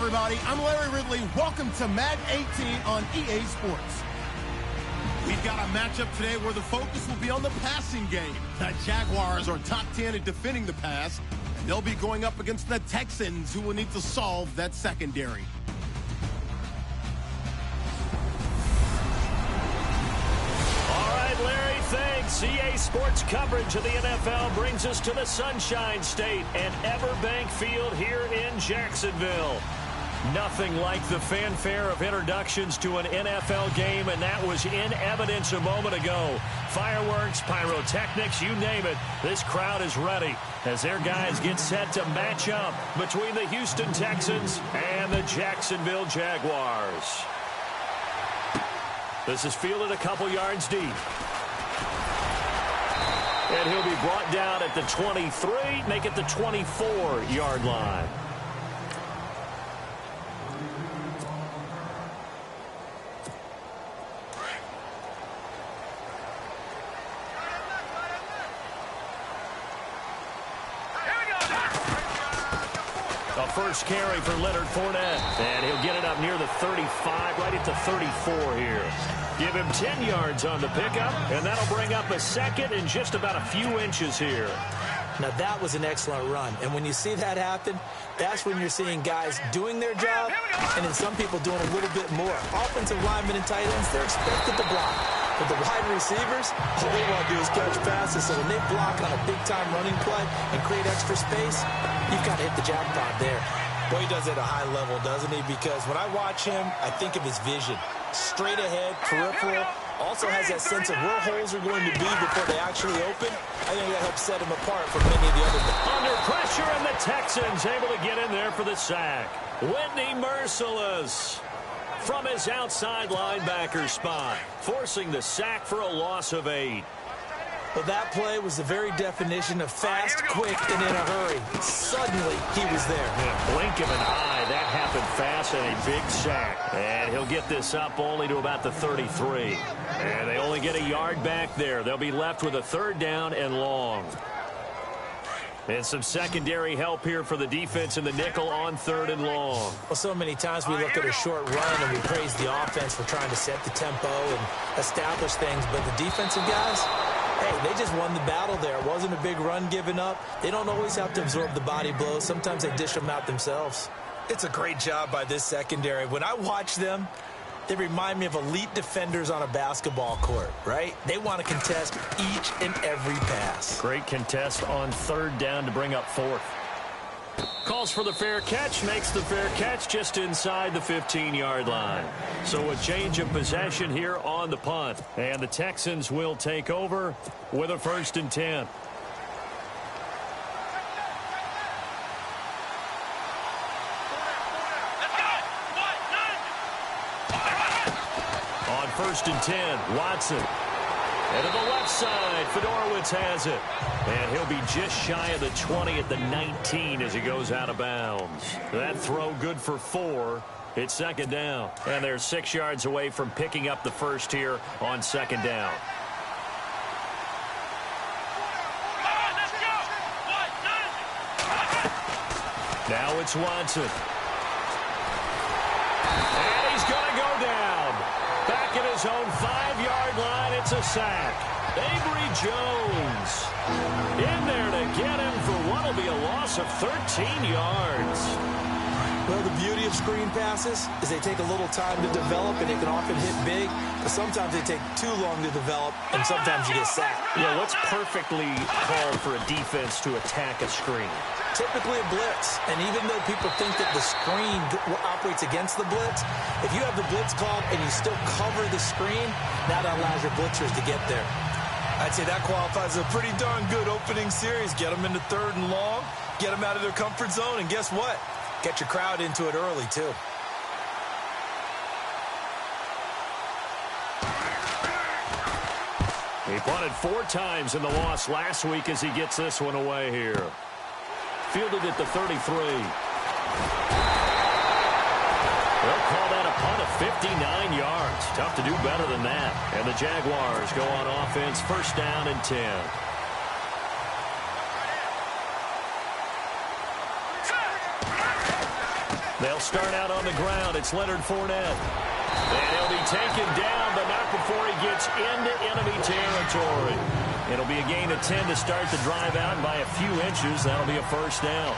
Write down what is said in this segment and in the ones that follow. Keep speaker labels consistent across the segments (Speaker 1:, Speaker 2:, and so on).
Speaker 1: everybody. I'm Larry Ridley. Welcome to Madden 18 on EA Sports. We've got a matchup today where the focus will be on the passing game. The Jaguars are top 10 at defending the pass, and they'll be going up against the Texans, who will need to solve that secondary.
Speaker 2: Larry, thanks. EA Sports coverage of the NFL brings us to the Sunshine State and Everbank Field here in Jacksonville. Nothing like the fanfare of introductions to an NFL game, and that was in evidence a moment ago. Fireworks, pyrotechnics, you name it. This crowd is ready as their guys get set to match up between the Houston Texans and the Jacksonville Jaguars. This is fielded a couple yards deep. And he'll be brought down at the 23, make it the 24-yard line. A first carry for Leonard Fournette. And he'll get it up near the 35, right at the 34 here. Give him 10 yards on the pickup, and that'll bring up a second in just about a few inches here.
Speaker 3: Now, that was an excellent run. And when you see that happen, that's when you're seeing guys doing their job, and then some people doing a little bit more. Offensive linemen and tight ends, they're expected to block. But the wide receivers, all they want to do is catch passes. So when they block on a big-time running play and create extra space, you've got to hit the jackpot there.
Speaker 4: Boy, he does it at a high level, doesn't he? Because when I watch him, I think of his vision. Straight ahead, peripheral. Also has that sense of where holes are going to be before they actually open. I think that helps set him apart from many of the other guys.
Speaker 2: Under pressure, and the Texans able to get in there for the sack. Whitney Merciless from his outside linebacker spot, forcing the sack for a loss of 8.
Speaker 3: Well, that play was the very definition of fast, quick, and in a hurry. Suddenly, he was there.
Speaker 2: In a blink of an eye, that happened fast, and a big sack. And he'll get this up only to about the 33. And they only get a yard back there. They'll be left with a third down and long. And some secondary help here for the defense in the nickel on third and long.
Speaker 3: Well, so many times we look at a short run and we praise the offense for trying to set the tempo and establish things. But the defensive guys, hey, they just won the battle there. It wasn't a big run given up. They don't always have to absorb the body blows. Sometimes they dish them out themselves.
Speaker 4: It's a great job by this secondary. When I watch them, they remind me of elite defenders on a basketball court, right? They want to contest each and every pass.
Speaker 2: Great contest on third down to bring up fourth. Calls for the fair catch, makes the fair catch just inside the 15-yard line. So a change of possession here on the punt. And the Texans will take over with a 1st and 10. On 1st and 10, Watson. And to the left side, Fedorowicz has it. And he'll be just shy of the 20 at the 19 as he goes out of bounds. That throw good for 4. It's 2nd down. And they're 6 yards away from picking up the first here on 2nd down. Now it's Watson. And he's going to go down. Back at his own 5-yard line, it's a sack. Avery Jones in there to get him for what will be a loss of 13 yards.
Speaker 3: Well, the beauty of screen passes is they take a little time to develop, and they can often hit big, but sometimes they take too long to develop, and sometimes you get sacked.
Speaker 2: Yeah, what's perfectly called for a defense to attack a screen?
Speaker 3: Typically a blitz, and even though people think that the screen operates against the blitz, if you have the blitz called and you still cover the screen, that allows your blitzers to get there.
Speaker 4: I'd say that qualifies as a pretty darn good opening series. Get them into 3rd and long, get them out of their comfort zone, and guess what? Get your crowd into it early, too.
Speaker 2: He punted 4 times in the loss last week as he gets this one away here. Fielded at the 33. They'll call that a punt of 59 yards. Tough to do better than that. And the Jaguars go on offense, 1st down and 10. They'll start out on the ground. It's Leonard Fournette. And he'll be taken down, but not before he gets into enemy territory. It'll be a gain of 10 to start the drive out, and by a few inches, that'll be a first down.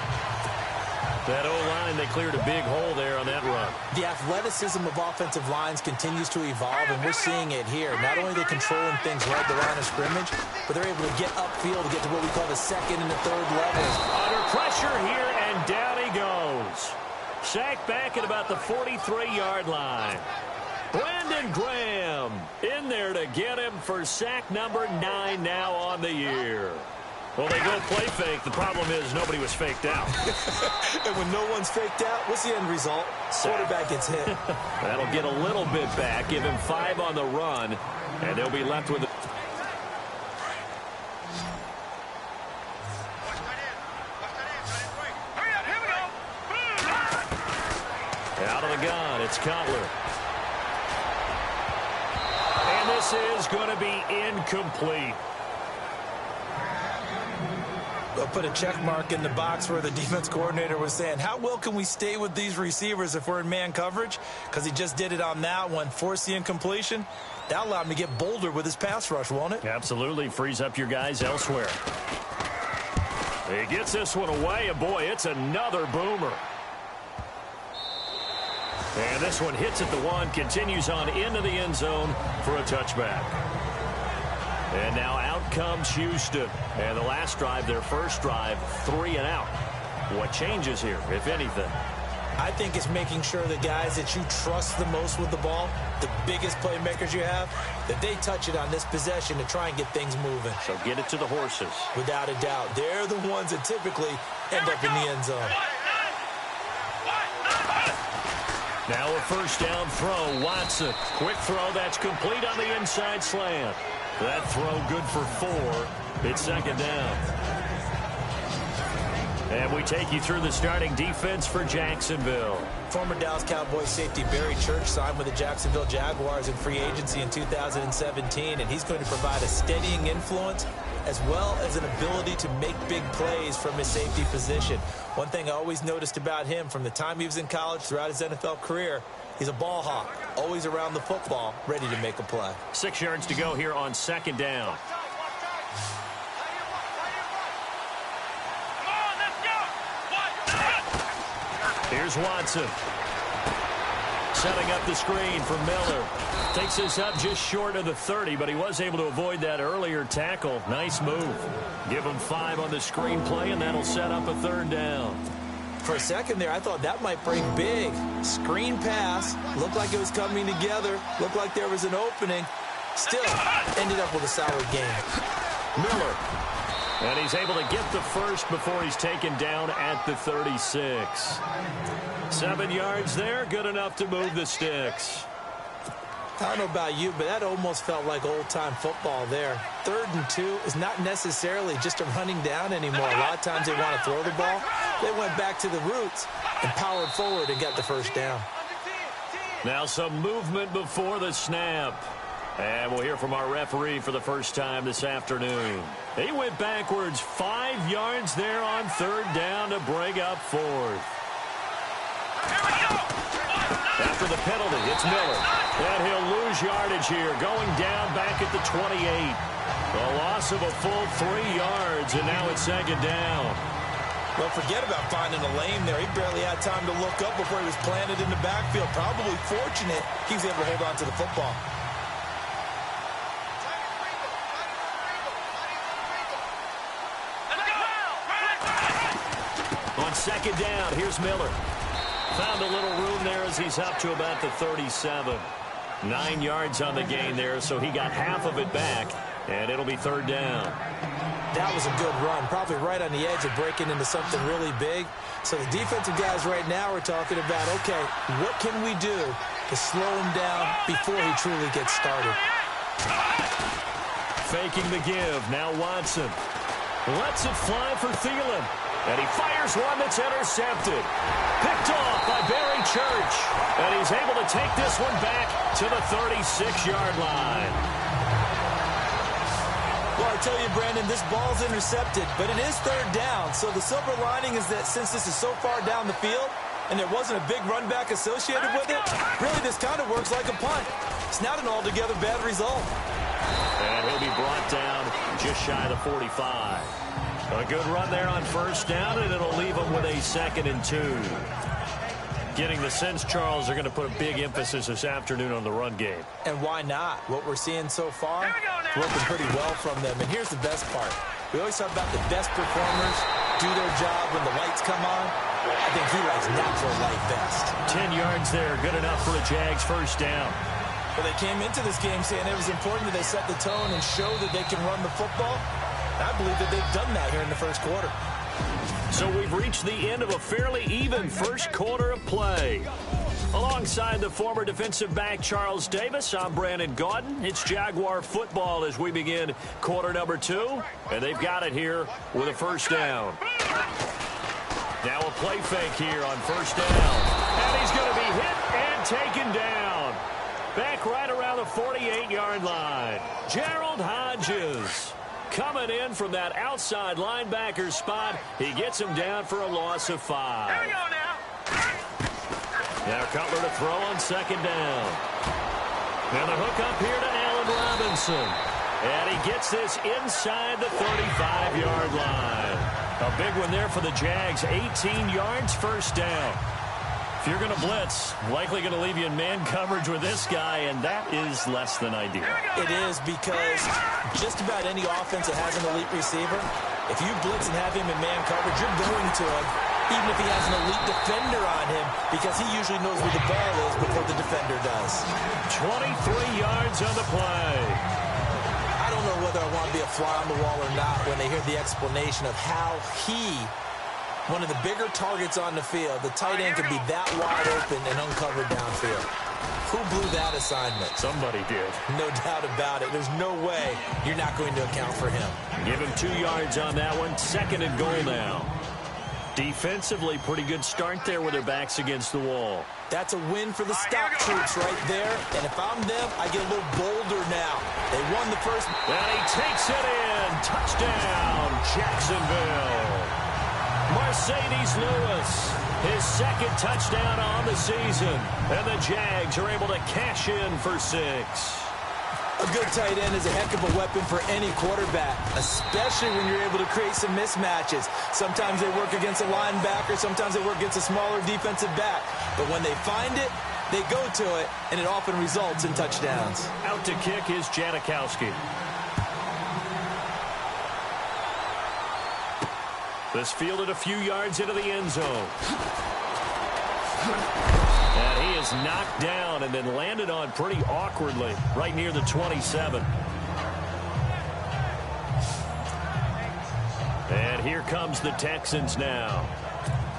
Speaker 2: That O-line, they cleared a big hole there on that run.
Speaker 3: The athleticism of offensive lines continues to evolve, and we're seeing it here. Not only are they controlling things right at the line of scrimmage, but they're able to get upfield to get to what we call the second and the third levels.
Speaker 2: Under pressure here, and down he goes. Sacked back at about the 43-yard line. Brandon Graham in there to get him for sack number 9 now on the year. Well, they go play fake. The problem is nobody was faked out.
Speaker 3: And when no one's faked out, what's the end result? Quarterback gets hit.
Speaker 2: That'll get a little bit back, give him 5 on the run, and they'll be left with it. Out of the gun, it's Cutler. And this is going to be incomplete.
Speaker 3: They'll put a check mark in the box where the defense coordinator was saying, how well can we stay with these receivers if we're in man coverage? Because he just did it on that one, forced the incompletion. That allowed him to get bolder with his pass rush, won't it?
Speaker 2: Absolutely. Frees up your guys elsewhere. He gets this one away, and boy, it's another boomer. And this one hits at the 1, continues on into the end zone for a touchback. And now out comes Houston. And the last drive, their first drive, 3 and out. What changes here, if anything?
Speaker 3: I think it's making sure the guys that you trust the most with the ball, the biggest playmakers you have, that they touch it on this possession to try and get things moving.
Speaker 2: So get it to the horses.
Speaker 3: Without a doubt. They're the ones that typically end up in the end zone.
Speaker 2: Now a first down throw. Watson. Quick throw. That's complete on the inside slant. That throw good for 4. It's second down. And we take you through the starting defense for Jacksonville.
Speaker 3: Former Dallas Cowboys safety Barry Church signed with the Jacksonville Jaguars in free agency in 2017, and he's going to provide a steadying influence as well as an ability to make big plays from his safety position. One thing I always noticed about him from the time he was in college throughout his NFL career, he's a ball hawk, always around the football, ready to make a play.
Speaker 2: 6 yards to go here on second down. Here's Watson. Setting up the screen for Miller. Takes this up just short of the 30, but he was able to avoid that earlier tackle. Nice move. Give him 5 on the screen play, and that'll set up a third down.
Speaker 3: For a second there, I thought that might break big. Screen pass. Looked like it was coming together. Looked like there was an opening. Still ended up with a solid game.
Speaker 2: Miller. And he's able to get the first before he's taken down at the 36. 7 yards there. Good enough to move the sticks.
Speaker 3: I don't know about you, but that almost felt like old-time football there. 3rd and 2 is not necessarily just a running down anymore. A lot of times they want to throw the ball. They went back to the roots and powered forward and got the first down.
Speaker 2: Now some movement before the snap. And we'll hear from our referee for the first time this afternoon. He went backwards 5 yards there on 3rd down to bring up 4th. After the penalty, it's Miller. And he'll lose yardage here, going down back at the 28. A loss of a full 3 yards, and now it's second down.
Speaker 3: Well, forget about finding a lane there. He barely had time to look up before he was planted in the backfield. Probably fortunate he was able to hold on to the football.
Speaker 2: On second down, here's Miller. Found a little room there as he's up to about the 37. 9 yards on the gain there, so he got half of it back, and it'll be 3rd down.
Speaker 3: That was a good run, probably right on the edge of breaking into something really big. So the defensive guys right now are talking about, okay, what can we do to slow him down before he truly gets started?
Speaker 2: Faking the give, now Watson. Lets it fly for Thielen. And he fires one that's intercepted. Picked off by Barry Church. And he's able to take this one back to the 36-yard line.
Speaker 3: Well, I tell you, Brandon, this ball's intercepted, but it is 3rd down. So the silver lining is that since this is so far down the field,
Speaker 4: and there wasn't a big run back associated with it, really this kind of works like a punt. It's not an altogether bad result.
Speaker 2: And he'll be brought down just shy of the 45. A good run there on first down, and it'll leave them with a 2nd and 2. Getting the sense, Charles, they're going to put a big emphasis this afternoon on the run game.
Speaker 4: And why not? What we're seeing so far is working pretty well from them. And here's the best part. We always talk about the best performers do their job when the lights come on. I think he likes natural light best.
Speaker 2: 10 yards there, good enough for a Jags first down.
Speaker 4: Well, they came into this game saying it was important that they set the tone and show that they can run the football. I believe that they've done that here in the first quarter.
Speaker 2: So we've reached the end of a fairly even first quarter of play. Alongside the former defensive back Charles Davis, I'm Brandon Gaudin. It's Jaguar football as we begin quarter number 2. And they've got it here with a first down. Now a play fake here on first down. And he's going to be hit and taken down. Back right around the 48-yard line. Gerald Hodges coming in from that outside linebacker spot. He gets him down for a loss of 5.
Speaker 5: Here we go now.
Speaker 2: Now Cutler to throw on second down. Now the hook up here to Allen Robinson. And he gets this inside the 35-yard line. A big one there for the Jags. 18 yards, first down. If you're going to blitz, likely going to leave you in man coverage with this guy, and that is less than ideal.
Speaker 4: It is because just about any offense that has an elite receiver, if you blitz and have him in man coverage, you're going to him, even if he has an elite defender on him, because he usually knows where the ball is before the defender does.
Speaker 2: 23 yards on the play.
Speaker 4: I don't know whether I want to be a fly on the wall or not when they hear the explanation of how he, one of the bigger targets on the field, the tight end could be that wide open and uncovered downfield. Who blew that assignment?
Speaker 2: Somebody did.
Speaker 4: No doubt about it. There's no way you're not going to account for him.
Speaker 2: Give him 2 yards on that one. 2nd and goal now. Defensively, pretty good start there with their backs against the wall.
Speaker 4: That's a win for the stock troops right there. And if I'm them, I get a little bolder now. They won the first.
Speaker 2: And he takes it in. Touchdown, Jacksonville. Mercedes Lewis, his 2nd touchdown on the season. And the Jags are able to cash in for 6.
Speaker 4: A good tight end is a heck of a weapon for any quarterback, especially when you're able to create some mismatches. Sometimes they work against a linebacker, sometimes they work against a smaller defensive back. But when they find it, they go to it, and it often results in touchdowns.
Speaker 2: Out to kick is Janikowski. This fielded a few yards into the end zone. And he is knocked down and then landed on pretty awkwardly right near the 27. And here comes the Texans now.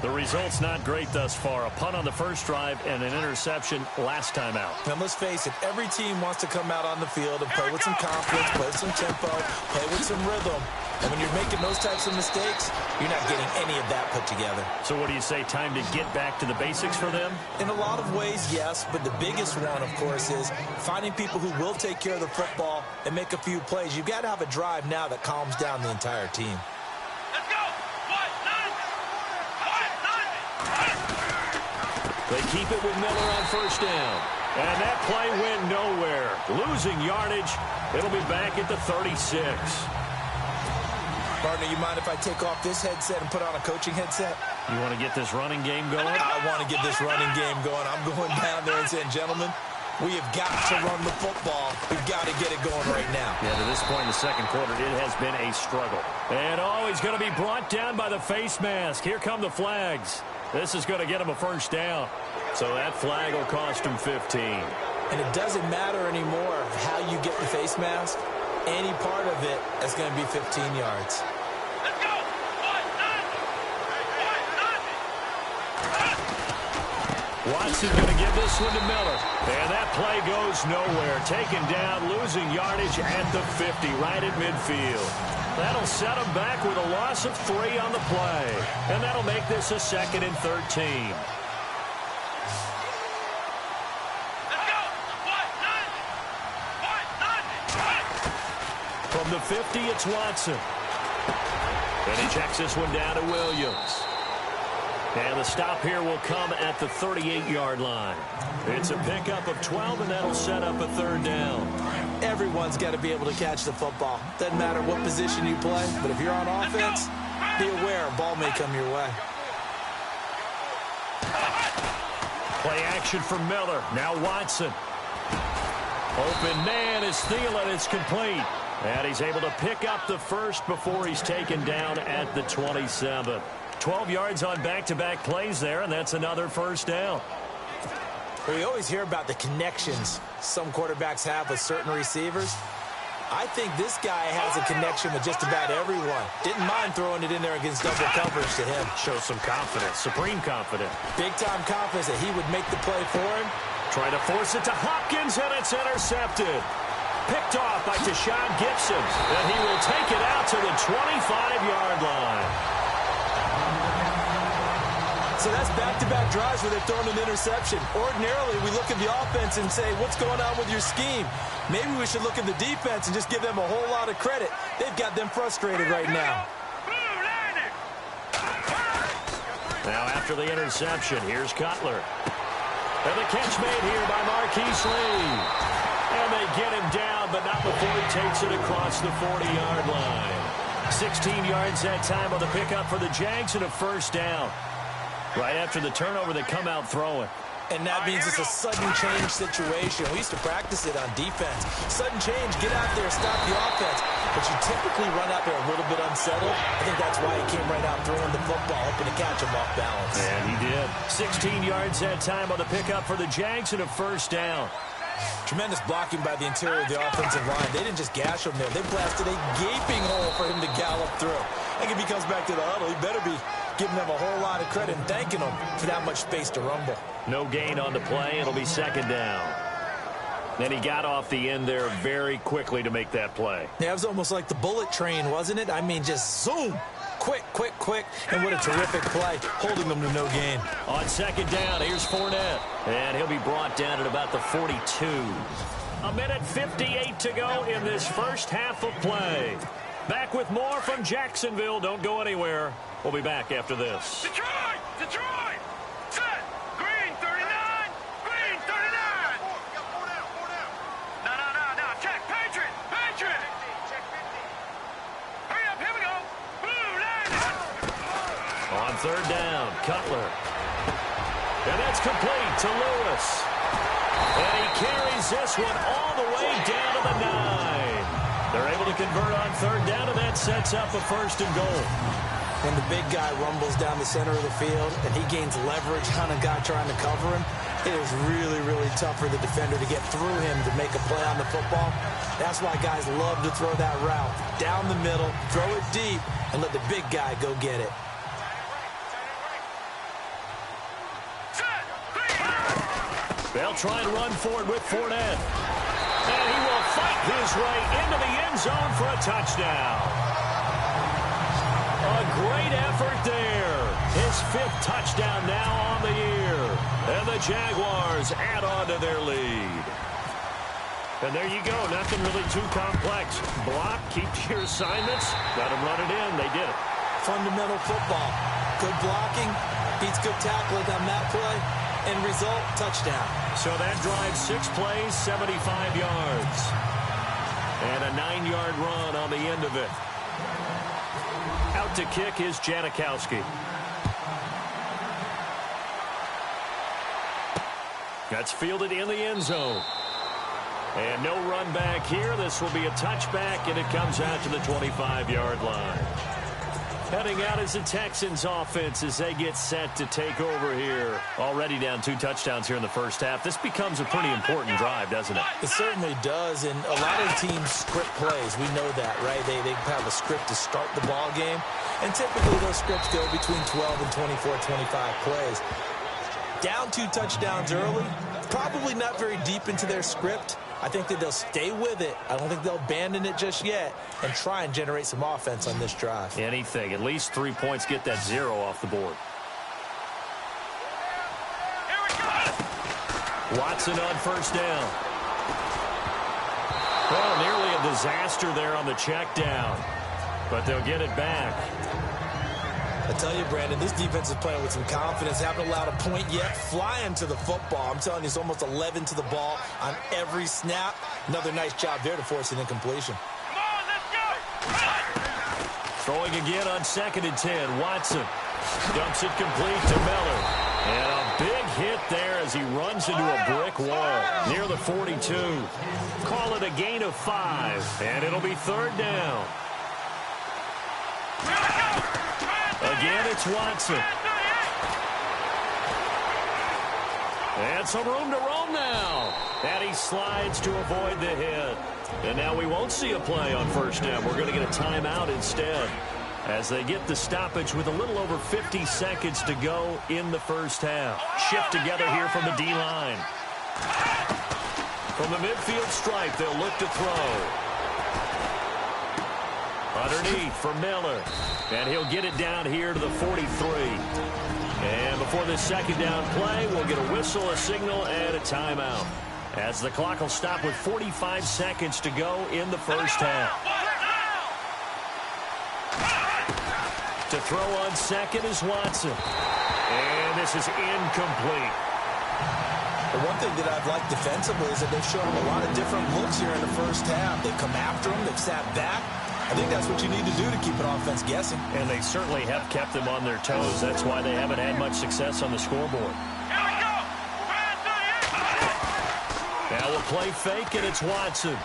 Speaker 2: The result's not great thus far. A punt on the first drive and an interception last time out.
Speaker 4: And let's face it, every team wants to come out on the field and play with some confidence, play with some tempo, play with some rhythm. And when you're making those types of mistakes, you're not getting any of that put together.
Speaker 2: So what do you say, time to get back to the basics for them?
Speaker 4: In a lot of ways, yes, but the biggest one, of course, is finding people who will take care of the football and make a few plays. You've got to have a drive now that calms down the entire team.
Speaker 5: Let's go.
Speaker 2: They keep it with Miller on first down. And that play went nowhere. Losing yardage. It'll be back at the 36.
Speaker 4: Partner, you mind if I take off this headset and put on a coaching headset?
Speaker 2: You want to get this running game going?
Speaker 4: I want to get this running game going. I'm going down there and saying, gentlemen, we have got to run the football. We've got to get it going right now.
Speaker 2: Yeah, to this point in the second quarter, it has been a struggle. And he's going to be brought down by the face mask. Here come the flags. This is going to get him a first down. So that flag will cost him 15.
Speaker 4: And it doesn't matter anymore how you get the face mask. Any part of it is going to be 15 yards.
Speaker 5: Let's go.
Speaker 2: Watson's going to give this one to Miller. And that play goes nowhere. Taken down, losing yardage at the 50, right at midfield. That'll set him back with a loss of 3 on the play. And that'll make this a 2nd and 13. From the 50, it's Watson. And he checks this one down to Williams. And the stop here will come at the 38-yard line. It's a pickup of 12, and that'll set up a third down.
Speaker 3: Everyone's got to be able to catch the football. Doesn't matter what position you play, but if you're on offense, be aware a ball may come your way.
Speaker 2: Play action for Miller. Now Watson. Open man is Thielen. It's complete. And he's able to pick up the first before he's taken down at the 27. 12 yards on back-to-back plays there, and that's another first down.
Speaker 3: We always hear about the connections some quarterbacks have with certain receivers. I think this guy has a connection with just about everyone. Didn't mind throwing it in there against double coverage to him.
Speaker 2: Shows some confidence, supreme confidence.
Speaker 3: Big-time confidence that he would make the play for him.
Speaker 2: Trying to force it to Hopkins, and it's intercepted. Picked off by Deshaun Gibson, and he will take it out to the 25-yard line.
Speaker 3: So that's back-to-back drives where they've thrown an interception. Ordinarily, we look at the offense and say, what's going on with your scheme? Maybe we should look at the defense and just give them a whole lot of credit. They've got them frustrated right now.
Speaker 2: Now after the interception, here's Cutler. And the catch made here by Marquise Lee. And they get him down, but not before he takes it across the 40-yard line. 16 yards that time on the pickup for the Jags and a first down. Right after the turnover, they come out throwing.
Speaker 3: And that means it's a sudden change situation. We used to practice it on defense. Sudden change, get out there, stop the offense. But you typically run out there a little bit unsettled. I think that's why he came right out throwing the football, hoping to catch him off balance.
Speaker 2: And he did. 16 yards that time on the pickup for the Jags and a first down.
Speaker 3: Tremendous blocking by the interior of the offensive line. They didn't just gash him there. They blasted a gaping hole for him to gallop through. I think if he comes back to the huddle, he better be giving them a whole lot of credit and thanking them for that much space to rumble.
Speaker 2: No gain on the play. It'll be second down. Then he got off the end there very quickly to make that play.
Speaker 3: Yeah, it was almost like the bullet train, wasn't it? I mean, just zoom. Quick, quick, quick. And what a terrific play, holding them to no gain.
Speaker 2: On second down, here's Fournette. And he'll be brought down at about the 42. A minute 58 to go in this first half of play. Back with more from Jacksonville. Don't go anywhere. We'll be back after this.
Speaker 5: Detroit! Detroit! Set! Green 39! Green 39! Four down. No. Check. Patriot! Patriot! Check 50. Hurry up, here we go. Blue line!
Speaker 2: On third down, Cutler. And that's complete to Lewis. And he carries this one all the way down to the 9. They're able to convert on third down, and that sets up a first and goal.
Speaker 3: When the big guy rumbles down the center of the field and he gains leverage on a guy trying to cover him, it is really, really tough for the defender to get through him to make a play on the football. That's why guys love to throw that route. Down the middle, throw it deep, and let the big guy go get it.
Speaker 2: They'll try and run forward with Fournette. And he will fight his way into the end zone for a touchdown. A great effort there. His 5th touchdown now on the year. And the Jaguars add on to their lead. And there you go. Nothing really too complex. Block, keep to your assignments. Let them run it in. They did it.
Speaker 3: Fundamental football. Good blocking, beats good tackling on that play. End result, touchdown.
Speaker 2: So that drives 6 plays, 75 yards. And a 9-yard run on the end of it. Out to kick is Janikowski. That's fielded in the end zone. And no run back here. This will be a touchback, and it comes out to the 25-yard line. Heading out is the Texans offense as they get set to take over here. Already down 2 touchdowns here in the first half. This becomes a pretty important drive, doesn't it?
Speaker 3: It certainly does, and a lot of teams script plays. We know that, right? They have a script to start the ball game, and typically those scripts go between 12 and 24, 25 plays. Down 2 touchdowns early, probably not very deep into their script. I think that they'll stay with it. I don't think they'll abandon it just yet and try and generate some offense on this drive.
Speaker 2: Anything. At least 3 points, get that 0 off the board.
Speaker 5: Here we go!
Speaker 2: Watson on first down. Well, nearly a disaster there on the check down. But they'll get it back.
Speaker 4: I tell you, Brandon, this defense is playing with some confidence. Haven't allowed a point yet. Flying to the football. I'm telling you, it's almost 11 to the ball on every snap. Another nice job there to force an incompletion.
Speaker 5: Come on, let's go.
Speaker 2: Throwing again on 2nd and 10. Watson dumps it complete to Miller. And a big hit there as he runs into a brick wall near the 42. Call it a gain of 5, and it'll be 3rd down. Again, it's Watson. And some room to roam now. And he slides to avoid the hit. And now we won't see a play on 1st down. We're going to get a timeout instead, as they get the stoppage with a little over 50 seconds to go in the 1st half. Shift together here from the D-line. From the midfield stripe, they'll look to throw. Underneath for Miller. And he'll get it down here to the 43. And before this 2nd down play, we'll get a whistle, a signal, and a timeout, as the clock will stop with 45 seconds to go in the 1st half. To throw on 2nd is Watson. And this is incomplete.
Speaker 4: The one thing that I've liked defensively is that they've shown him a lot of different looks here in the 1st half. They've come after him. They've sat back. I think that's what you need to do to keep an offense guessing.
Speaker 2: And they certainly have kept them on their toes. That's why they haven't had much success on the scoreboard. Now we'll play fake, and it's Watson.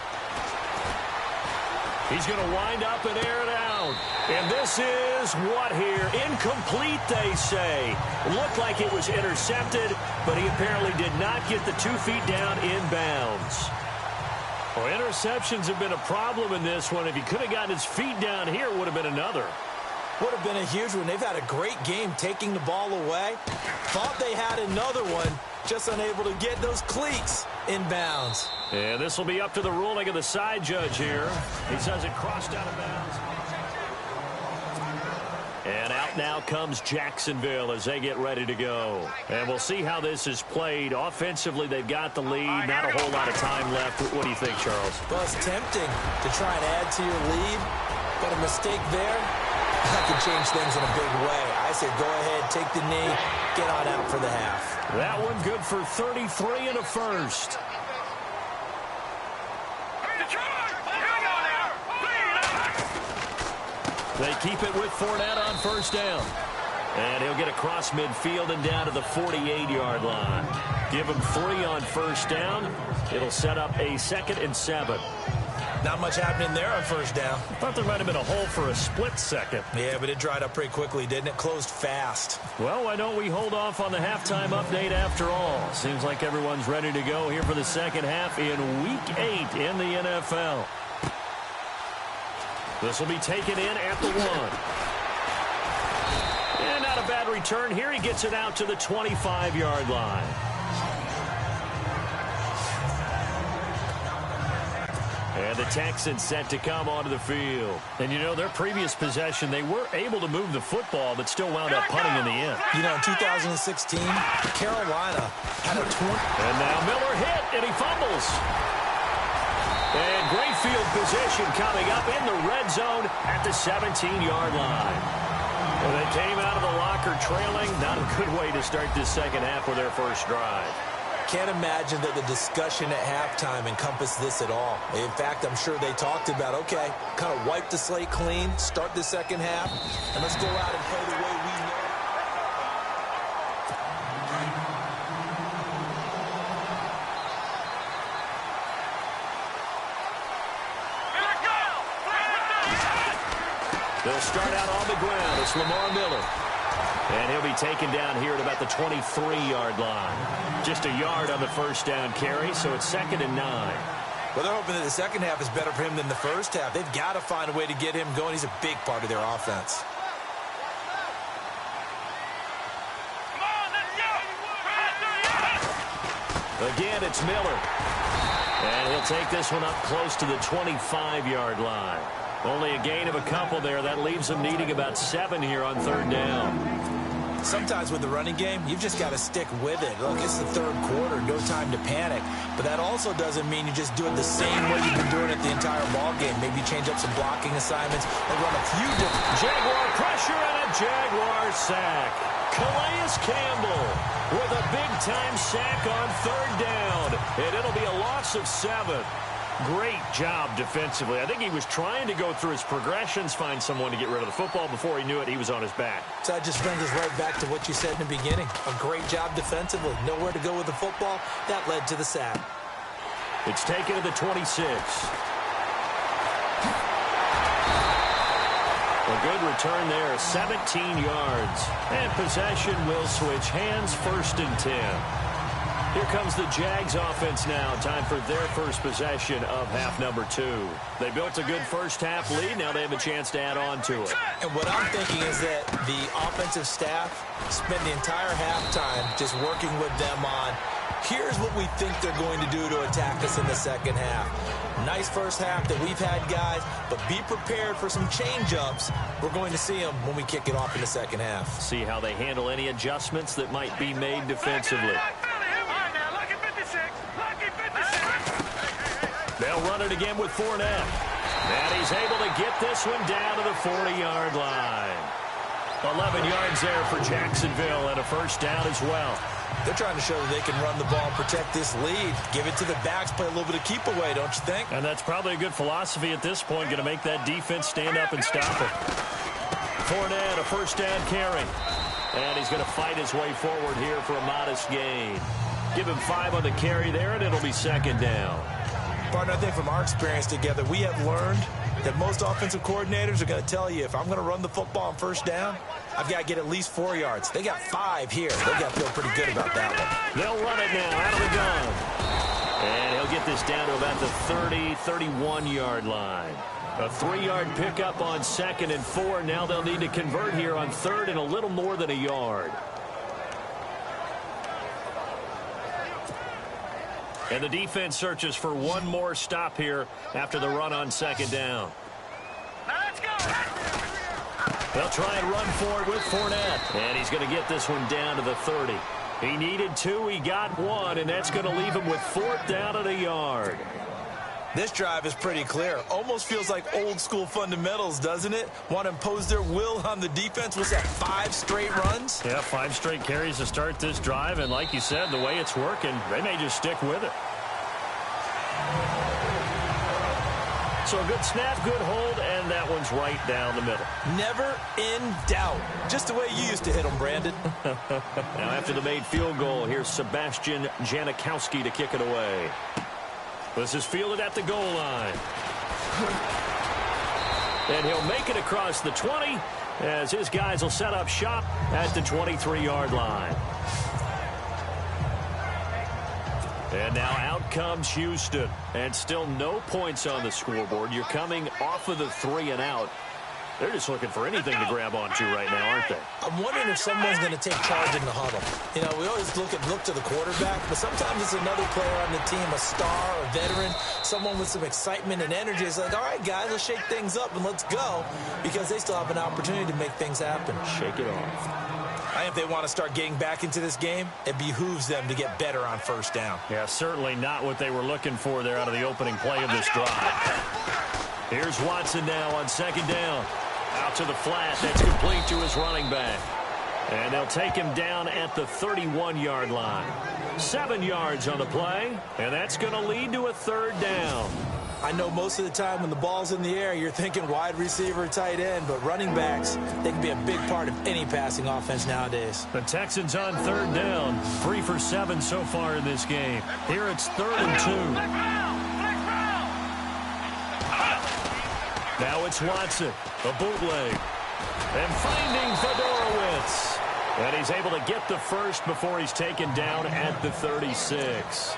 Speaker 2: He's going to wind up and air it out. And this is what here? Incomplete, they say. Looked like it was intercepted, but he apparently did not get the 2 feet down in bounds. Well, interceptions have been a problem in this one. If he could have gotten his feet down here, it would have been another.
Speaker 4: Would have been a huge one. They've had a great game taking the ball away. Thought they had another one, just unable to get those cleats in bounds.
Speaker 2: And this will be up to the ruling of the side judge here. He says it crossed out of bounds. And out now comes Jacksonville as they get ready to go. And we'll see how this is played. Offensively, they've got the lead. Not a whole lot of time left. What do you think, Charles?
Speaker 4: Well, it's tempting to try and add to your lead, but a mistake there, that can change things in a big way. I say go ahead, take the knee, get on out for the half.
Speaker 2: That one good for 33 and a first. They keep it with Fournette on 1st down. And he'll get across midfield and down to the 48-yard line. Give him 3 on 1st down. It'll set up a 2nd and 7.
Speaker 4: Not much happening there on 1st down.
Speaker 2: I thought there might have been a hole for a split second.
Speaker 4: Yeah, but it dried up pretty quickly, didn't it? Closed fast.
Speaker 2: Well, why don't we hold off on the halftime update after all? Seems like everyone's ready to go here for the 2nd half in Week 8 in the NFL. This will be taken in at the 1. And not a bad return here. He gets it out to the 25-yard line. And the Texans set to come onto the field. And, you know, their previous possession, they were able to move the football, but still wound up punting in the end.
Speaker 4: You know, in 2016, Carolina had a 20.
Speaker 2: And now Miller hit, and he fumbles. And great field position coming up in the red zone at the 17-yard line. Well, they came out of the locker trailing. Not a good way to start this 2nd half with their first drive.
Speaker 4: Can't imagine that the discussion at halftime encompassed this at all. In fact, I'm sure they talked about, okay, kind of wipe the slate clean, start the 2nd half, and let's go out and play the way we know.
Speaker 2: They'll start out on the ground. It's Lamar Miller. And he'll be taken down here at about the 23-yard line. Just a yard on the 1st down carry, so it's 2nd and 9.
Speaker 4: Well, they're hoping that the 2nd half is better for him than the 1st half. They've got to find a way to get him going. He's a big part of their offense.
Speaker 2: Again, it's Miller. And he'll take this one up close to the 25-yard line. Only a gain of a couple there. That leaves them needing about 7 here on 3rd down.
Speaker 4: Sometimes with the running game, you've just got to stick with it. Look, it's the third quarter, no time to panic. But that also doesn't mean you just do it the same way you've been doing it the entire ball game. Maybe change up some blocking assignments or run a few different.
Speaker 2: Jaguar pressure and a Jaguar sack. Calais Campbell with a big-time sack on third down. And it'll be a loss of 7. Great job defensively. I think he was trying to go through his progressions, find someone to get rid of the football. Before he knew it, he was on his back.
Speaker 3: So that just brings us right back to what you said in the beginning. A great job defensively. Nowhere to go with the football. That led to the sack.
Speaker 2: It's taken to the 26. A good return there, 17 yards. And possession will switch hands, 1st and 10. Here comes the Jags offense now. Time for their first possession of half number 2. They built a good first half lead. Now they have a chance to add on to it.
Speaker 4: And what I'm thinking is that the offensive staff spent the entire halftime just working with them on, here's what we think they're going to do to attack us in the second half. Nice first half that we've had, guys, but be prepared for some change-ups. We're going to see them when we kick it off in the second half.
Speaker 2: See how they handle any adjustments that might be made defensively. They'll run it again with Fournette. And he's able to get this one down to the 40-yard line. 11 yards there for Jacksonville and a first down as well.
Speaker 4: They're trying to show that they can run the ball and protect this lead. Give it to the backs, play a little bit of keep away, don't you think?
Speaker 2: And that's probably a good philosophy at this point, going to make that defense stand up and stop it. Fournette, a first down carry. And he's going to fight his way forward here for a modest gain. Give him 5 on the carry there, and it'll be second down.
Speaker 4: Partner, I think from our experience together, we have learned that most offensive coordinators are going to tell you, if I'm going to run the football on first down, I've got to get at least 4 yards. They got 5 here. They got to feel pretty good about that one.
Speaker 2: They'll run it now out of the gun. And he'll get this down to about the 30, 31-yard line. A 3-yard pickup on 2nd and 4. Now they'll need to convert here on 3rd and a little more than a yard. And the defense searches for one more stop here after the run on 2nd down.
Speaker 5: Now let's go.
Speaker 2: They'll try and run for it with Fournette. And he's going to get this one down to the 30. He needed 2. He got 1. And that's going to leave him with 4th down at a yard.
Speaker 4: This drive is pretty clear. Almost feels like old school fundamentals, doesn't it? Want to impose their will on the defense. What's that, 5 straight runs?
Speaker 2: Yeah, 5 straight carries to start this drive. And like you said, the way it's working, they may just stick with it. So a good snap, good hold, and that one's right down the middle.
Speaker 4: Never in doubt. Just the way you used to hit them, Brandon.
Speaker 2: Now after the made field goal, here's Sebastian Janikowski to kick it away. This is fielded at the goal line. And he'll make it across the 20 as his guys will set up shop at the 23-yard line. And now out comes Houston. And still no points on the scoreboard. You're coming off of the 3 and out. They're just looking for anything to grab onto right now, aren't they?
Speaker 4: I'm wondering if someone's going to take charge in the huddle. You know, we always look to the quarterback, but sometimes it's another player on the team, a star, a veteran, someone with some excitement and energy. It's like, all right, guys, let's shake things up and let's go, because they still have an opportunity to make things happen.
Speaker 2: Shake it off.
Speaker 4: I think if they want to start getting back into this game, it behooves them to get better on first down.
Speaker 2: Yeah, certainly not what they were looking for there out of the opening play of this drive. Here's Watson now on 2nd down. Out to the flat. That's complete to his running back. And they'll take him down at the 31-yard line. 7 yards on the play. And that's going to lead to a 3rd down.
Speaker 4: I know most of the time when the ball's in the air, you're thinking wide receiver, tight end, but running backs, they can be a big part of any passing offense nowadays.
Speaker 2: The Texans on 3rd down. 3 for 7 so far in this game. Here it's 3rd and 2. Now it's Watson, a bootleg, and finding Fedorowicz. And he's able to get the first before he's taken down at the 36.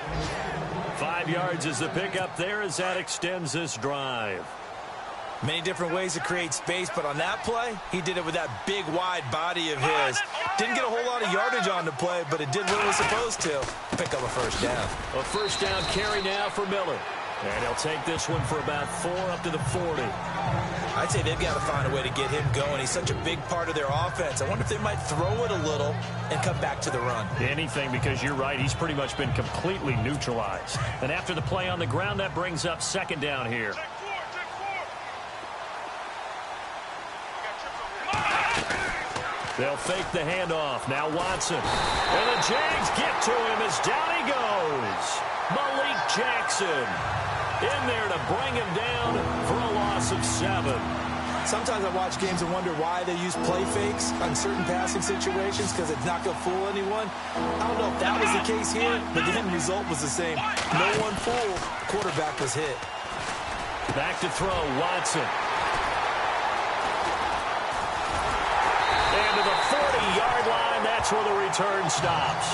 Speaker 2: 5 yards is the pickup there as that extends this drive.
Speaker 4: Many different ways to create space, but on that play, he did it with that big, wide body of his. Didn't get a whole lot of yardage on the play, but it did what it was supposed to. Pick up a first down.
Speaker 2: A first down carry now for Miller. And he'll take this one for about 4 up to the 40.
Speaker 4: I'd say they've got to find a way to get him going. He's such a big part of their offense. I wonder if they might throw it a little and come back to the run.
Speaker 2: Anything, because you're right. He's pretty much been completely neutralized. And after the play on the ground, that brings up second down here. They'll fake the handoff. Now Watson. And the Jags get to him as down he goes. Malik Jackson in there to bring him down for a loss of 7.
Speaker 3: Sometimes I watch games and wonder why they use play fakes on certain passing situations, because it's not going to fool anyone. I don't know if that was the case here, but the end result was the same. No one fooled. The quarterback was hit.
Speaker 2: Back to throw, Watson. And to the 40-yard line, that's where the return stops.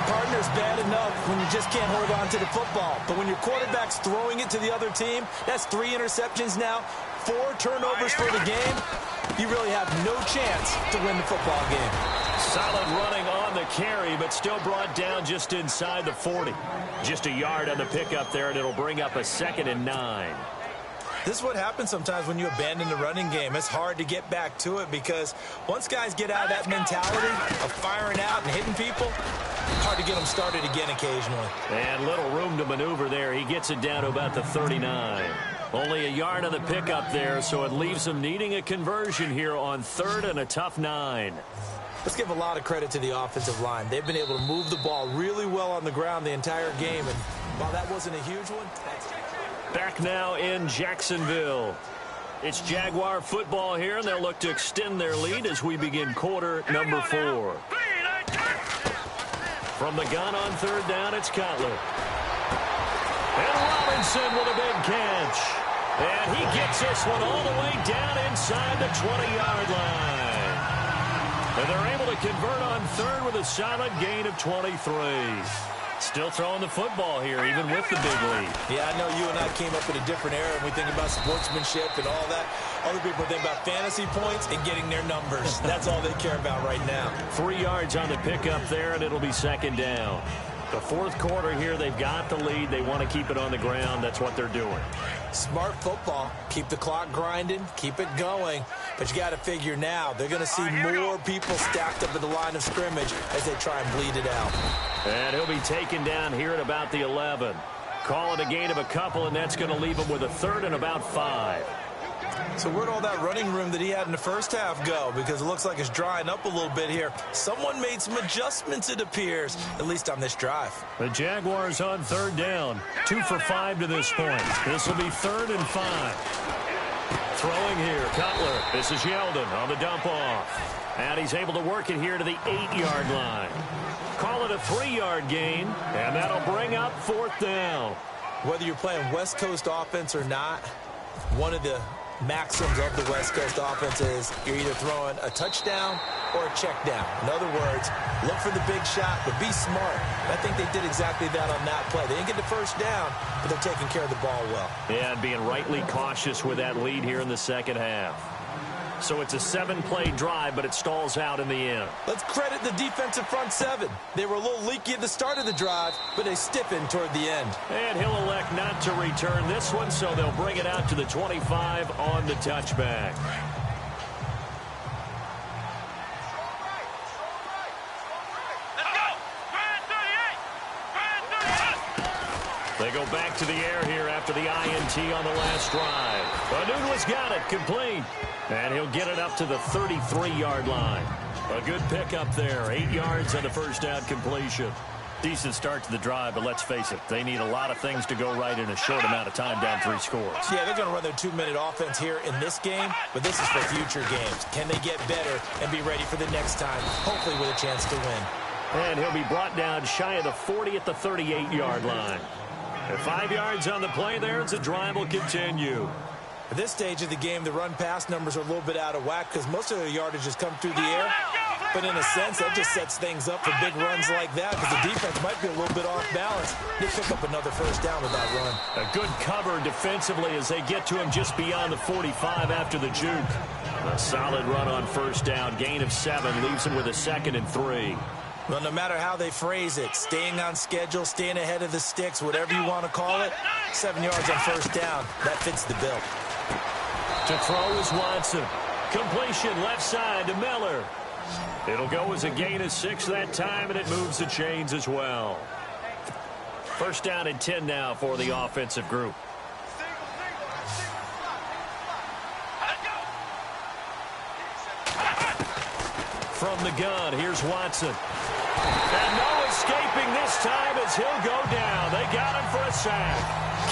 Speaker 3: Partner's bad enough when you just can't hold on to the football. But when your quarterback's throwing it to the other team, that's 3 interceptions now, 4 turnovers for the game. You really have no chance to win the football game.
Speaker 2: Solid running on the carry, but still brought down just inside the 40. Just a yard on the pickup there, and it'll bring up a 2nd and 9.
Speaker 4: This is what happens sometimes when you abandon the running game. It's hard to get back to it because once guys get out of that mentality of firing out and hitting people, hard to get them started again occasionally.
Speaker 2: And little room to maneuver there. He gets it down to about the 39. Only a yard on the pickup there, so it leaves him needing a conversion here on 3rd and a tough 9.
Speaker 3: Let's give a lot of credit to the offensive line. They've been able to move the ball really well on the ground the entire game. And while that wasn't a huge one,
Speaker 2: back now in Jacksonville. It's Jaguar football here, and they'll look to extend their lead as we begin quarter number 4. From the gun on 3rd down, it's Cutler. And Robinson with a big catch. And he gets this one all the way down inside the 20-yard line. And they're able to convert on 3rd with a solid gain of 23. Still throwing the football here, even with the big lead.
Speaker 4: Yeah, I know you and I came up in a different era, and we think about sportsmanship and all that. Other people think about fantasy points and getting their numbers. That's all they care about right now.
Speaker 2: 3 yards on the pickup there, and it'll be 2nd down. The 4th quarter here, they've got the lead. They want to keep it on the ground. That's what they're doing.
Speaker 4: Smart football. Keep the clock grinding. Keep it going. But you got to figure now, they're going to see more people stacked up at the line of scrimmage as they try and bleed it out.
Speaker 2: And he'll be taken down here at about the 11. Call it a gain of a couple, and that's going to leave him with a 3rd and about 5.
Speaker 4: So where'd all that running room that he had in the first half go? Because it looks like it's drying up a little bit here. Someone made some adjustments, it appears, at least on this drive.
Speaker 2: The Jaguars on 3rd down. 2 for 5 to this point. This will be 3rd and 5. Throwing here, Cutler. This is Yeldon on the dump off. And he's able to work it here to the 8-yard line. Call it a 3-yard gain, and that'll bring up 4th down.
Speaker 4: Whether you're playing West Coast offense or not, one of the maxims of the West Coast offense is you're either throwing a touchdown or a check down. In other words, look for the big shot, but be smart. I think they did exactly that on that play. They didn't get the first down, but they're taking care of the ball well.
Speaker 2: Yeah, and being rightly cautious with that lead here in the second half. So it's a 7-play drive, but it stalls out in the end.
Speaker 3: Let's credit the defensive front 7. They were a little leaky at the start of the drive, but they stiffened toward the end.
Speaker 2: And he'll elect not to return this one, so they'll bring it out to the 25 on the touchback. They go back to the air here after the INT on the last drive. Anunua's got it, complete. And he'll get it up to the 33-yard line. A good pickup there, 8 yards on the first down completion. Decent start to the drive, but let's face it, they need a lot of things to go right in a short amount of time down 3 scores.
Speaker 4: Yeah, they're going to run their 2-minute offense here in this game, but this is for future games. Can they get better and be ready for the next time, hopefully with a chance to win?
Speaker 2: And he'll be brought down shy of the 40 at the 38-yard line. And 5 yards on the play there as the drive will continue.
Speaker 4: At this stage of the game, the run-pass numbers are a little bit out of whack because most of their yardage has come through the air. But in a sense, that just sets things up for big runs like that because the defense might be a little bit off balance. They pick up another first down with that run.
Speaker 2: A good cover defensively as they get to him just beyond the 45 after the juke. A solid run on first down. Gain of 7 leaves him with a 2nd and 3.
Speaker 4: Well, no matter how they phrase it, staying on schedule, staying ahead of the sticks, whatever you want to call it, 7 yards on first down, that fits the bill.
Speaker 2: To throw is Watson. Completion left side to Miller. It'll go as a gain of 6 that time, and it moves the chains as well. First down and 10 now for the offensive group. From the gun, here's Watson. And no escaping this time as he'll go down. They got him for a sack.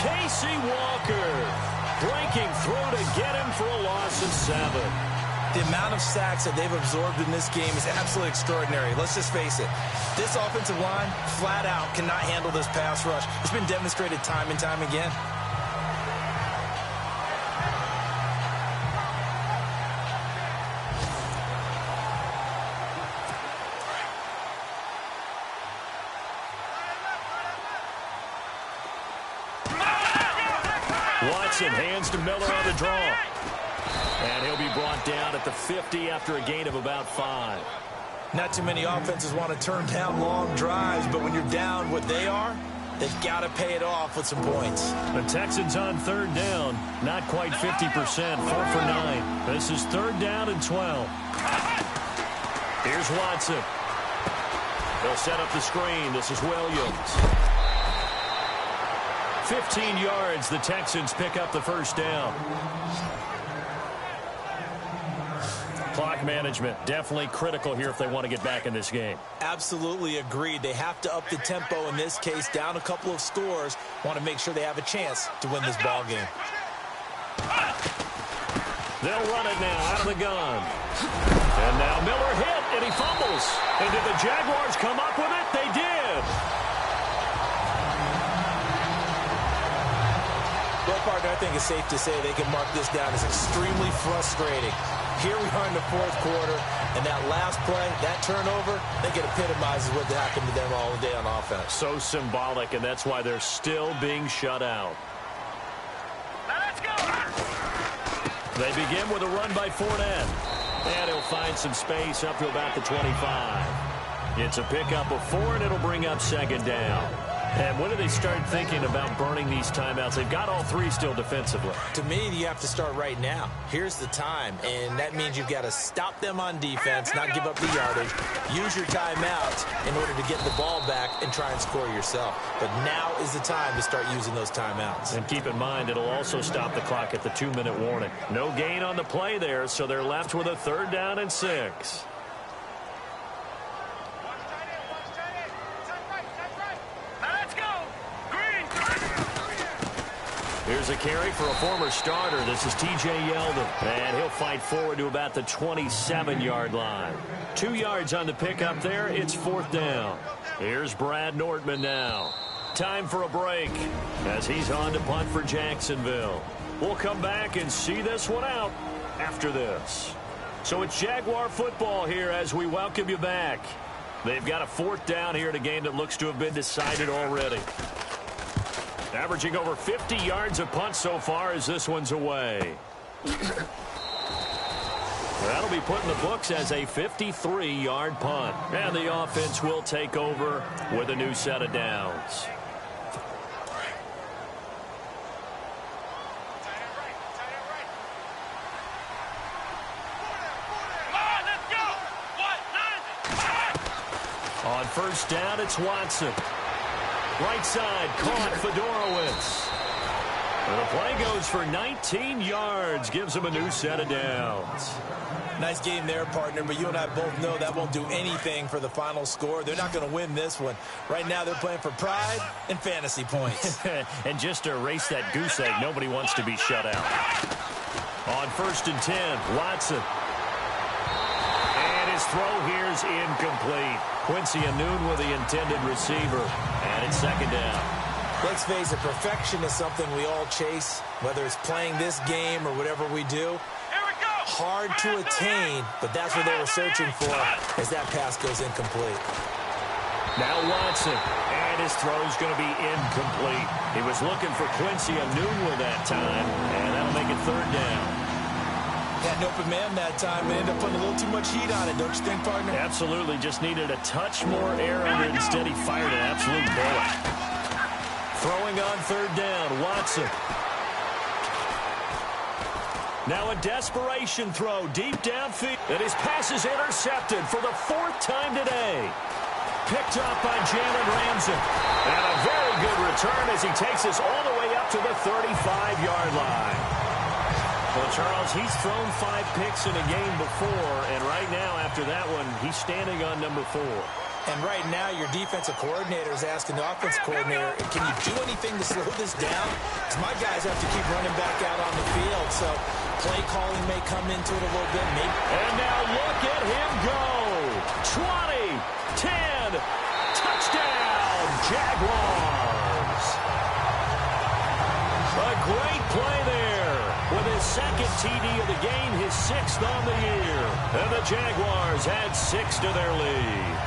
Speaker 2: Casey Walker breaking through to get him for a loss of 7.
Speaker 4: The amount of sacks that they've absorbed in this game is absolutely extraordinary. Let's just face it. This offensive line, flat out, cannot handle this pass rush. It's been demonstrated time and time again.
Speaker 2: Watson hands to Miller on the draw. And he'll be brought down at the 50 after a gain of about 5.
Speaker 4: Not too many offenses want to turn down long drives, but when you're down what they are, they've got to pay it off with some points.
Speaker 2: The Texans on third down, not quite 50%, 4 for 9. This is third down and 12. Here's Watson. They'll set up the screen. This is Williams. 15 yards, the Texans pick up the first down. Clock management, definitely critical here if they want to get back in this game.
Speaker 4: Absolutely agreed. They have to up the tempo in this case, down a couple of scores. Want to make sure they have a chance to win this ball game.
Speaker 2: They'll run it now out of the gun. And now Miller hit, and he fumbles. And did the Jaguars come up with it? They did.
Speaker 4: Well, partner, I think it's safe to say they can mark this down as extremely frustrating. Here we are in the fourth quarter, and that last play, that turnover, I think it epitomizes what happened to them all day on offense.
Speaker 2: So symbolic, and that's why they're still being shut out.
Speaker 5: Now let's go.
Speaker 2: They begin with a run by Fournette. And he'll find some space up to about the 25. It's a pickup of 4, and it'll bring up second down. And when do they start thinking about burning these timeouts? They've got all 3 still defensively.
Speaker 4: To me, you have to start right now. Here's the time, and that means you've got to stop them on defense, not give up the yardage, use your timeouts in order to get the ball back and try and score yourself. But now is the time to start using those timeouts.
Speaker 2: And keep in mind, it'll also stop the clock at the 2-minute warning. No gain on the play there, so they're left with a third down and 6. Here's a carry for a former starter. This is T.J. Yeldon. And he'll fight forward to about the 27-yard line. 2 yards on the pickup there. It's fourth down. Here's Brad Nordman now. Time for a break as he's on to punt for Jacksonville. We'll come back and see this one out after this. So it's Jaguar football here as we welcome you back. They've got a fourth down here in a game that looks to have been decided already. Averaging over 50 yards a punt so far as this one's away. That'll be put in the books as a 53-yard punt. And the offense will take over with a new set of downs. On first down, it's Watson. Right side, caught Fedorowicz. And the play goes for 19 yards, gives him a new set of downs.
Speaker 4: Nice game there, partner, but you and I both know that won't do anything for the final score. They're not going to win this one. Right now, they're playing for pride and fantasy points.
Speaker 2: And just to erase that goose egg, nobody wants to be shut out. On first and 10, Watson. And his throw here's incomplete. Quincy Anoon with the intended receiver. And it's second down.
Speaker 4: Let's face it, perfection is something we all chase, whether it's playing this game or whatever we do. Hard to attain, but that's what they were searching for as that pass goes incomplete.
Speaker 2: Now Watson, and his throw's going to be incomplete. He was looking for Quincy Anoon with that time, and that'll make it third down.
Speaker 4: Had an open man that time. They ended up putting a little too much heat on it, don't you think, partner?
Speaker 2: Absolutely. Just needed a touch more air under it. Instead, he fired an absolute bullet. Throwing on third down, Watson. Now a desperation throw deep downfield. And his pass is intercepted for the 4th time today. Picked up by Jalen Ramsey. And a very good return as he takes us all the way up to the 35-yard line. Well, Charles, he's thrown 5 picks in a game before, and right now, after that one, he's standing on number 4.
Speaker 4: And right now, your defensive coordinator is asking the offensive coordinator, can you do anything to slow this down? Because my guys have to keep running back out on the field, so play calling may come into it a little bit. Maybe.
Speaker 2: And now look at him go. 20, 10, touchdown, Jaguars. A great play there. With his 2nd TD of the game, his 6th on the year. And the Jaguars add 6 to their lead.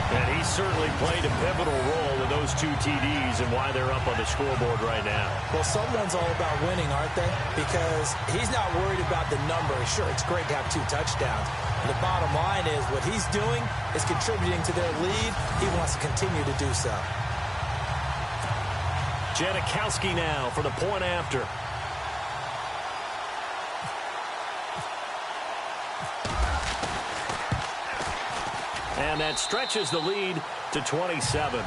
Speaker 2: And he certainly played a pivotal role with those 2 TDs and why they're up on the scoreboard right now.
Speaker 4: Well, someone's all about winning, aren't they? Because he's not worried about the number. Sure, it's great to have 2 touchdowns. And the bottom line is what he's doing is contributing to their lead. He wants to continue to do so.
Speaker 2: Janikowski now for the point after. And that stretches the lead to 27.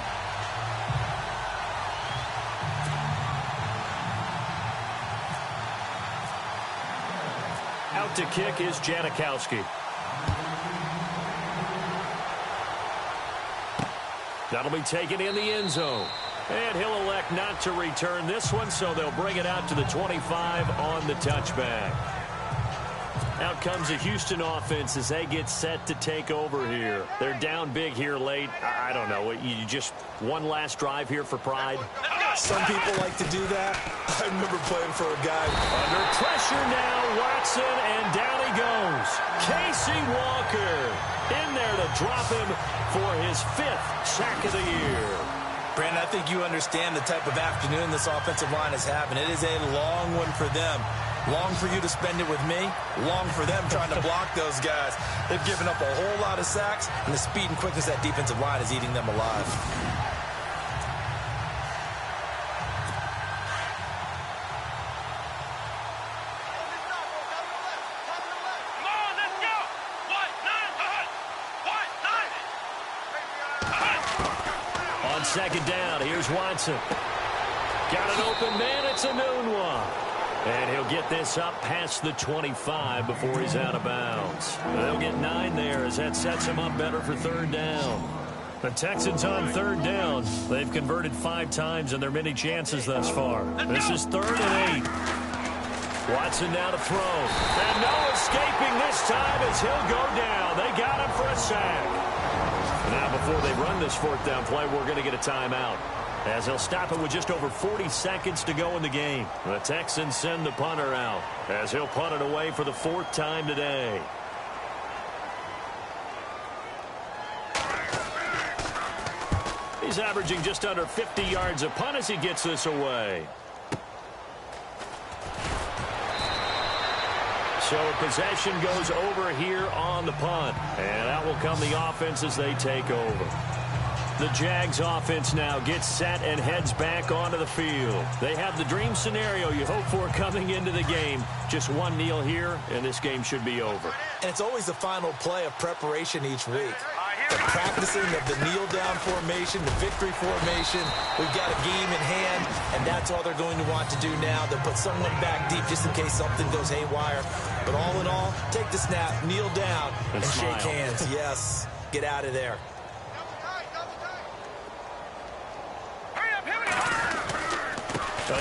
Speaker 2: Out to kick is Janikowski. That'll be taken in the end zone. And he'll elect not to return this one, so they'll bring it out to the 25 on the touchback. Out comes the Houston offense as they get set to take over here. They're down big here late. I don't know. You just one last drive here for pride?
Speaker 4: Some people like to do that. I remember playing for a guy.
Speaker 2: Under pressure now, Watson, and down he goes. Casey Walker in there to drop him for his 5th sack of the year.
Speaker 4: Brandon, I think you understand the type of afternoon this offensive line is having. It is a long one for them. Long for you to spend it with me. Long for them trying to block those guys. They've given up a whole lot of sacks, and the speed and quickness of that defensive line is eating them alive.
Speaker 2: On 2nd down, here's Watson. Got an open man, it's a noon one. And he'll get this up past the 25 before he's out of bounds. They'll get 9 there as that sets him up better for 3rd down. The Texans on 3rd down. They've converted 5 times in their many chances thus far. This is 3rd and 8. Watson now to throw. And no escaping this time as he'll go down. They got him for a sack. Now, before they run this 4th down play, we're going to get a timeout, as he'll stop it with just over 40 seconds to go in the game. The Texans send the punter out, as he'll punt it away for the 4th time today. He's averaging just under 50 yards a punt as he gets this away. So possession goes over here on the punt. And out will come the offense as they take over. The Jags offense now gets set and heads back onto the field. They have the dream scenario you hope for coming into the game. Just one kneel here, and this game should be over.
Speaker 4: And it's always the final play of preparation each week. The practicing of the kneel-down formation, the victory formation. We've got a game in hand, and that's all they're going to want to do now. They'll put someone back deep just in case something goes haywire. But all in all, take the snap, kneel down, and shake hands. Yes, get out of there.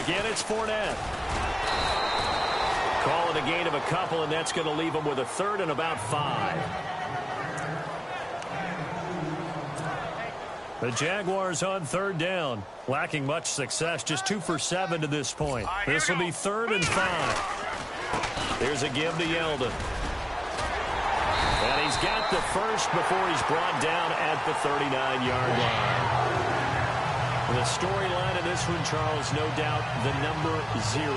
Speaker 2: Again, it's Fournette. Call it a gain of a couple, and that's going to leave them with a 3rd and about 5. The Jaguars on 3rd down, lacking much success, just 2 for 7 to this point. This will be 3rd and 5. Here's a give to Yeldon. And he's got the first before he's brought down at the 39-yard line. The storyline of this one, Charles, no doubt the number 0.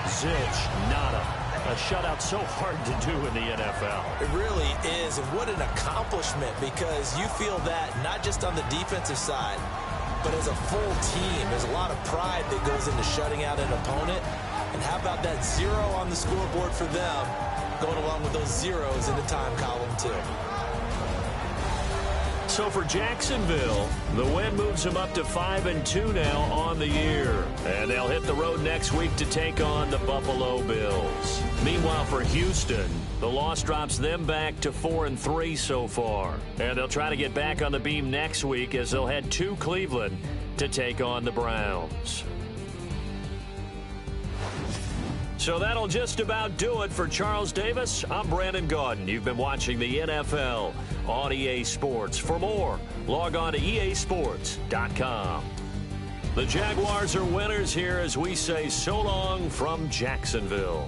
Speaker 2: Zilch, nada. A shutout so hard to do in the NFL.
Speaker 3: It really is, and what an accomplishment, because you feel that not just on the defensive side, but as a full team. There's a lot of pride that goes into shutting out an opponent. And how about that 0 on the scoreboard for them, going along with those zeros in the time column too.
Speaker 2: So for Jacksonville, the win moves them up to 5-2 now on the year. And they'll hit the road next week to take on the Buffalo Bills. Meanwhile, for Houston, the loss drops them back to 4-3 so far. And they'll try to get back on the beam next week as they'll head to Cleveland to take on the Browns. So that'll just about do it for Charles Davis. I'm Brandon Gaudin. You've been watching the NFL on EA Sports. For more, log on to easports.com. The Jaguars are winners here as we say so long from Jacksonville.